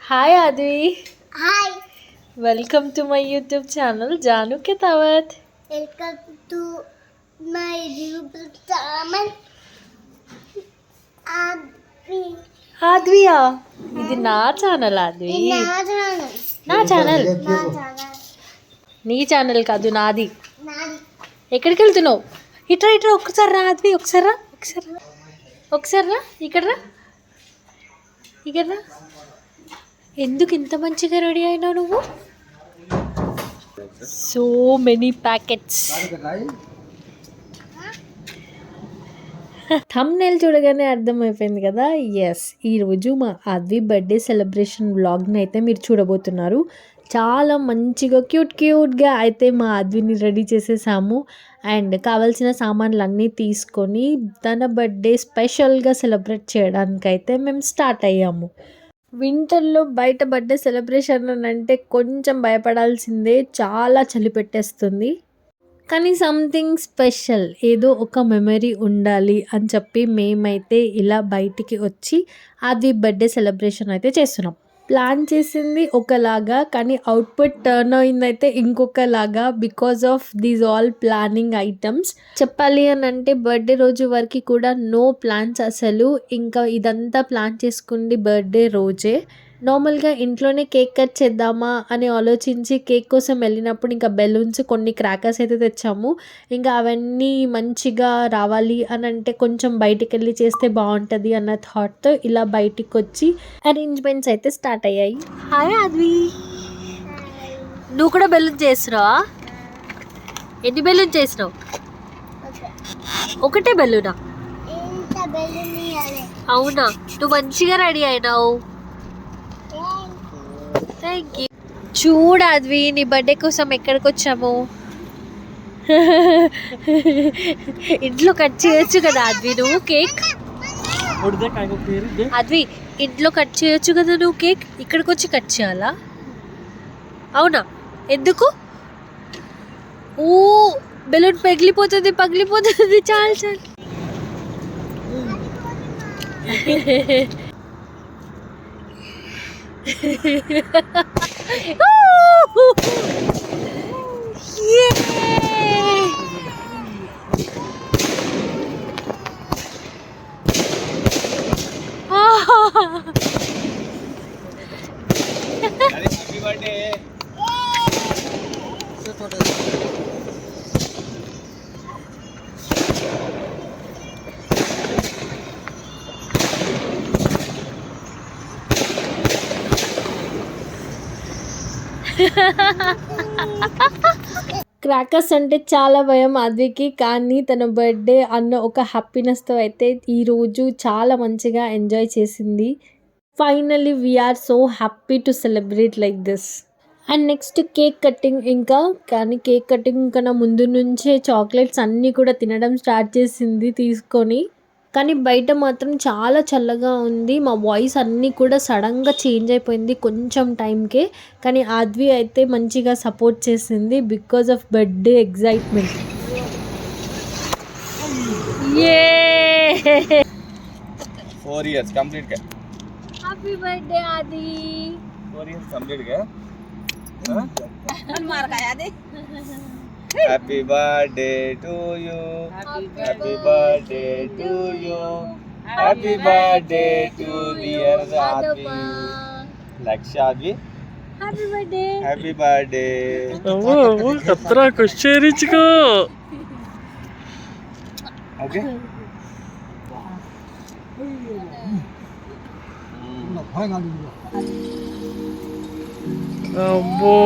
Hi Advi, hi, welcome to my YouTube channel Janu ke Dawat. Welcome to my YouTube channel ఆద్వియా, ఇది నా channel Aadvi. నా channel నీ ఛానల్ కాదు, నాది. ఎక్కడికి వెళ్తున్నావు? ఇట్రా ఇట్రా, ఒక్కసారి రా ఆద్వి, ఒకసారి రా, ఒకసారి రా, ఇక్కడ రా, ఇక్కడ రా. ఎందుకు ఇంత మంచిగా రెడీ అయినావు నువ్వు? So many packets. థంబ్నెయిల్ చూడగానే అర్థమైపోయింది కదా. ఎస్, ఈరోజు మా ఆద్వి బర్త్డే సెలబ్రేషన్ వ్లాగ్ని అయితే మీరు చూడబోతున్నారు. చాలా మంచిగా క్యూట్గా అయితే మా ఆద్విని రెడీ చేసేసాము. అండ్ కావాల్సిన సామాన్లు అన్నీ తీసుకొని తన బర్త్డే స్పెషల్గా సెలబ్రేట్ చేయడానికైతే మేము స్టార్ట్ అయ్యాము. వింటర్లో బయట బర్త్డే సెలబ్రేషన్ అంటే కొంచెం భయపడాల్సిందే, చాలా చలి పెట్టేస్తుంది. కానీ సంథింగ్ స్పెషల్, ఏదో ఒక మెమరీ ఉండాలి అని చెప్పి మేమైతే ఇలా బయటికి వచ్చి అది బర్త్డే సెలబ్రేషన్ అయితే చేస్తున్నాం. ప్లాన్ చేసింది ఒకలాగా, కానీ అవుట్పుట్ టర్న్ అయిందైతే ఇంకొకలాగా. Because of these all planning items. చెప్పాలి అని అంటే బర్త్డే రోజు వరకు కూడా నో ప్లాన్స్ అసలు. ఇంకా ఇదంతా ప్లాన్ చేసుకుంది బర్త్డే రోజే. నార్మల్గా ఇంట్లోనే కేక్ కట్ చేద్దామా అని ఆలోచించి కేక్ కోసం వెళ్ళినప్పుడు ఇంకా బెలూన్స్, కొన్ని క్రాకర్స్ అయితే తెచ్చాము. ఇంకా అవన్నీ మంచిగా రావాలి అని అంటే కొంచెం బయటికి వెళ్ళి చేస్తే బాగుంటుంది అన్న థాట్తో ఇలా బయటికి వచ్చి అరేంజ్మెంట్స్ అయితే స్టార్ట్ అయ్యాయి. హాయ్ ఆద్వి, నువ్వు కూడా బెలూన్ చేస్తున్నావా? ఎన్ని బెలూన్ చేసినావు? ఒకటే బెలూనా? అవునా, నువ్వు మంచిగా రెడీ అయినావు. Thank you. చూడు ఆద్వి, నీ బర్త్డే కోసం ఎక్కడికి వచ్చాము. ఇంట్లో కట్ చేయొచ్చు కదా ఆద్వి నువ్వు కేక్. ఆద్వి, ఇంట్లో కట్ చేయొచ్చు కదా నువ్వు కేక్, ఇక్కడికి వచ్చి కట్ చేయాలా? అవునా, ఎందుకు? ఓ, బెలూన్ పగిలిపోతుంది. చాలు. క్రాకర్స్ అంటే చాలా భయం ఆద్వికి, కానీ తన బర్త్డే అన్న ఒక హ్యాపీనెస్తో అయితే ఈరోజు చాలా మంచిగా ఎంజాయ్ చేసింది. Finally we are so happy to celebrate like this. And next cake cutting. కానీ కేక్ కటింగ్ కన్నా ముందు నుంచే చాక్లెట్స్ అన్నీ కూడా తినడం స్టార్ట్ చేసింది తీసుకొని. కానీ బయట మాత్రం చాలా చల్లగా ఉంది. మా వాయిస్ అన్నీ కూడా సడన్గా చేంజ్ అయిపోయింది కొంచెం టైంకే. కానీ ఆద్వి అయితే మంచిగా సపోర్ట్ చేసింది because of birthday excitement. A 4 years complete గా. హ్యాపీ బర్త్డే ఆది. 4 years complete గా. మార్ కాయాది. Happy birthday to you. Happy birthday to you. Happy birthday to dear Advi. Lakshadvi. Happy birthday. Happy birthday. Oh, katra kusherichko. Okay. Ambo.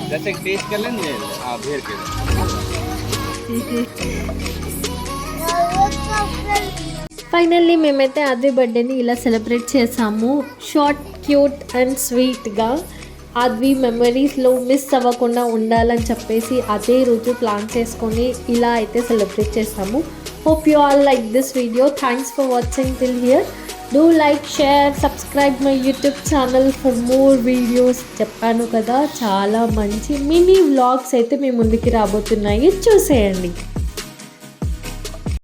जैसे test कर लेंगे आप भेड़ के. ఫైనల్లీ మేమైతే ఆద్వి బర్త్డేని ఇలా సెలబ్రేట్ చేసాము. షార్ట్, క్యూట్ అండ్ స్వీట్గా. ఆద్వి మెమరీస్లో మిస్ అవ్వకుండా ఉండాలని చెప్పేసి అదే రోజు ప్లాన్ చేసుకొని ఇలా అయితే సెలబ్రేట్ చేసాము. Hope you all like this video. Thanks for watching till here. Do like, share, subscribe my YouTube channel for more videos. చెప్పాను కదా చాలా మంచి మినీ వ్లాగ్స్ అయితే మీ ముందుకి రాబోతున్నాయి, చూసేయండి.